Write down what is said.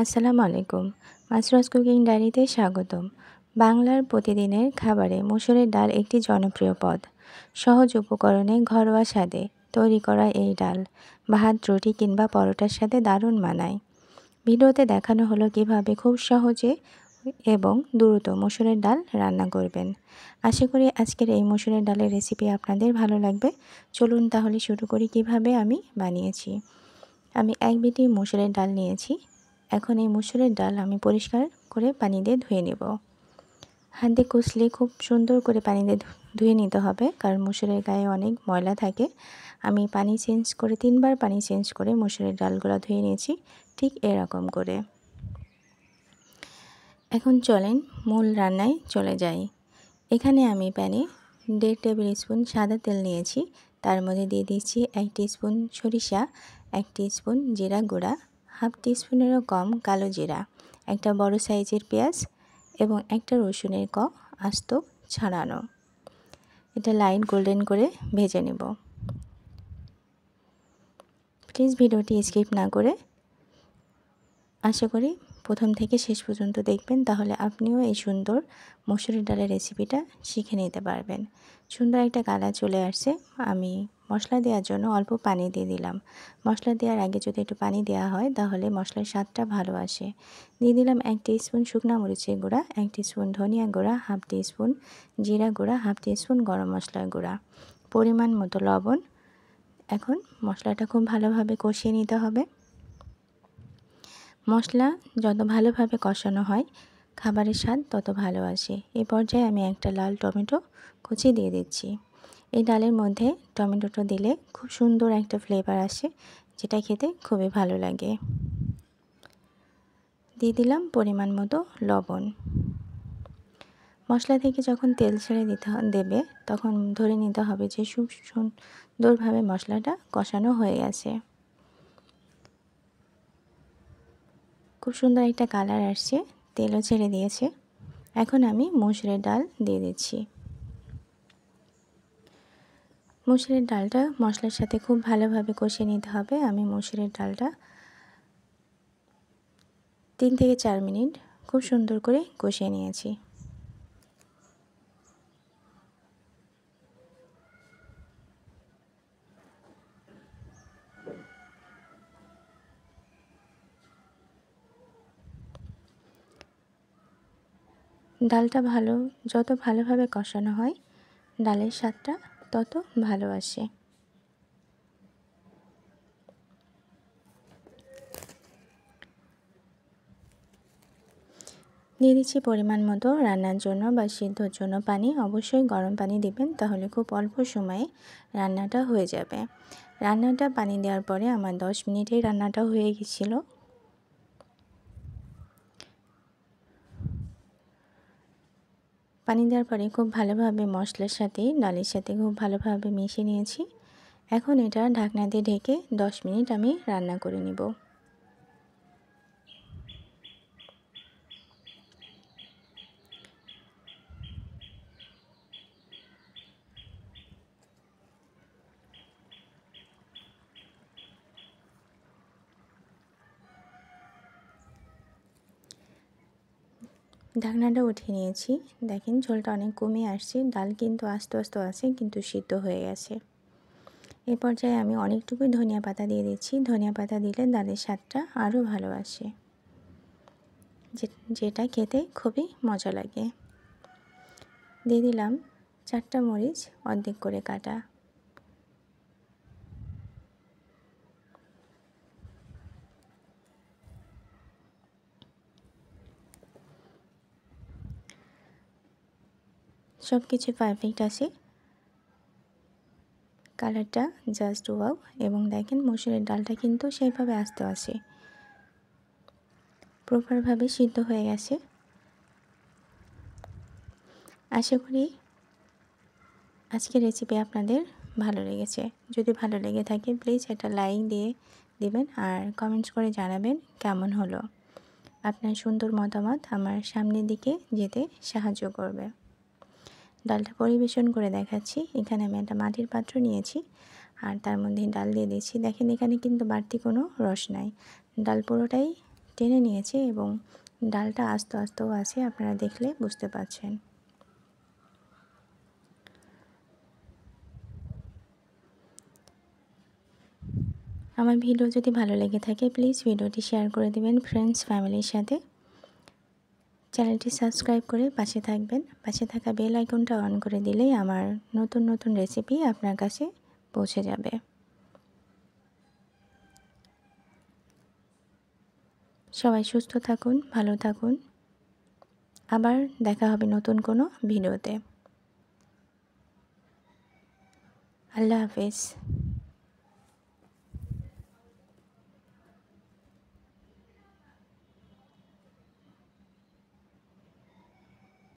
আসসালামু আলাইকুম। মাসরাজ কুকিং ডায়েরিতে স্বাগতম। বাংলার প্রতিদিনের খাবারে মসুরের ডাল একটি জনপ্রিয় পদ। সহজ উপকরণে ঘরোয়া স্বাদে তৈরি করা এই ডাল ভাত, রুটি কিংবা পরোটার সাথে দারুণ মানায়। ভিডিওতে দেখানো হলো কিভাবে খুব সহজে এবং দ্রুত মসুরের ডাল রান্না করবেন। আশা করি আজকের এই মসুরের ডালের রেসিপি আপনাদের ভালো লাগবে। চলুন তাহলে শুরু করি কিভাবে আমি বানিয়েছি। আমি 1 বাটি মসুরের ডাল নিয়েছি। এখন এই মসুরের ডাল আমি পরিষ্কার করে পানি দিয়ে ধুয়ে নেব। হাত দিয়ে কষলে খুব সুন্দর করে পানি দিয়ে ধুয়ে নিতে হবে, কারণ মসুরের গায়ে অনেক ময়লা থাকে। আমি পানি চেঞ্জ করে 3 বার পানি চেঞ্জ করে মসুরের ডালগুলো ধুয়ে নিয়েছি, ঠিক এরকম করে। এখন চলেন মূল রান্নায় চলে যাই। এখানে আমি প্যানে 1.5 টেবিল স্পুন সাদা তেল নিয়েছি। তার মধ্যে দিয়ে দিচ্ছি 1 টিস্পুন সরিষা, 1 টিস্পুন জিরা গুঁড়া, হাফ টিস্পুনেরও কম কালো জিরা, একটা বড় সাইজের পেঁয়াজ এবং একটা রসুনের আস্ত ছাড়ানো। এটা লাইট গোল্ডেন করে ভেজে নেব। প্লিজ ভিডিওটি স্কিপ না করে আশা করি প্রথম থেকে শেষ পর্যন্ত দেখবেন, তাহলে আপনিও এই সুন্দর মসুরের ডালের রেসিপিটা শিখে নিতে পারবেন। সুন্দর একটা কালার চলে আসছে। আমি মশলা দেওয়ার জন্য অল্প পানি দিয়ে দিলাম। মশলা দেওয়ার আগে যদি একটু পানি দেওয়া হয় তাহলে মশলার স্বাদটা ভালো আসে। দিয়ে দিলাম 1 টিস্পুন শুকনো মরিচের গুঁড়া, 1 টিস্পুন ধনিয়া গুঁড়া, হাফ টিস্পুন জিরা গুঁড়া, হাফ টিস্পুন গরম মশলার গুঁড়া, পরিমাণ মতো লবণ। এখন মশলাটা খুব ভালোভাবে কষিয়ে নিতে হবে। মশলা যত ভালোভাবে কষানো হয় খাবারের স্বাদ তত ভালো আসে। এই পর্যায়ে আমি একটা লাল টমেটো কুচি দিয়ে দিচ্ছি। এই ডালের মধ্যে টমেটোটা দিলে খুব সুন্দর একটা ফ্লেভার আসে, যেটা খেতে খুবই ভালো লাগে। দিয়ে দিলাম পরিমাণ মতো লবণ। মশলা থেকে যখন তেল ছেড়ে দেবে তখন ধরে নিতে হবে যে খুব সুন্দরভাবে মশলাটা কষানো হয়ে গেছে। খুব সুন্দর একটা কালার আসছে, তেলও ছেড়ে দিয়েছে। এখন আমি মসুরের ডাল দিয়ে দিচ্ছি। মসুরের ডালটা মশলার সাথে খুব ভালোভাবে কষিয়ে নিতে হবে। আমি মসুরের ডালটা 3 থেকে 4 মিনিট খুব সুন্দর করে কষিয়ে নিয়েছি। ডালটা যত ভালোভাবে কষানো হয় ডালের স্বাদটা তত ভালো আসে। দিয়ে দিচ্ছি পরিমাণ মতো রান্নার জন্য বা সিদ্ধর জন্য পানি। অবশ্যই গরম পানি দিবেন, তাহলে খুব অল্প সময়ে রান্নাটা হয়ে যাবে। রান্নাটা পানি দেওয়ার পরে আমার 10 মিনিটেই রান্নাটা হয়ে গেছিলো। পানি দেওয়ার পরে খুব ভালোভাবে মশলার সাথে ডালের সাথে খুব ভালোভাবে মিশিয়ে নিয়েছি। এখন এটা ঢাকনা দিয়ে ঢেকে 10 মিনিট আমি রান্না করে নেব। ঢাকনাটা উঠিয়ে নিয়েছি। দেখেন ঝোলটা অনেক কমে আসছে। ডাল কিন্তু আস্তে আস্তে আছে, কিন্তু সিদ্ধ হয়ে গেছে। এই পর্যায়ে আমি অনেকটুকুই ধনিয়া পাতা দিয়ে দিচ্ছি। ধনিয়া পাতা দিলে ডালের স্বাদটা আরও ভালো আসে, যেটা খেতে খুবই মজা লাগে। দিয়ে দিলাম 4টা মরিচ অর্ধেক করে কাটা। সব কিছু পারফেক্ট আছে, কালারটা জাস্ট ওয়াও। এবং দেখেন মসুরের ডালটা কিন্তু সেইভাবে আস্তে আসে, প্রপারভাবে সিদ্ধ হয়ে গেছে। আশা করি আজকের রেসিপি আপনাদের ভালো লেগেছে। যদি ভালো লেগে থাকে প্লিজ একটা লাইক দিয়ে দিবেন আর কমেন্টস করে জানাবেন কেমন হলো। আপনার সুন্দর মতামত আমার সামনের দিকে যেতে সাহায্য করবে। ডালটা পরিবেশন করে দেখাচ্ছি। এখানে আমি একটা মাটির পাত্র নিয়েছি আর তার মধ্যে ডাল দিয়ে দিচ্ছি। দেখেন এখানে কিন্তু বাড়তি কোনো রস নাই, ডাল পুরোটাই টেনে নিয়েছে এবং ডালটা আস্তে আস্তেও আছে, আপনারা দেখলে বুঝতে পারছেন। আমার ভিডিও যদি ভালো লেগে থাকে প্লিজ ভিডিওটি শেয়ার করে দেবেন ফ্রেন্ডস ফ্যামিলির সাথে। চ্যানেলটি সাবস্ক্রাইব করে পাশে থাকবেন। পাশে থাকা বেল আইকনটা অন করে দিলেই আমার নতুন নতুন রেসিপি আপনার কাছে পৌঁছে যাবে। সবাই সুস্থ থাকুন, ভালো থাকুন। আবার দেখা হবে নতুন কোনো ভিডিওতে। আল্লাহ হাফেজ।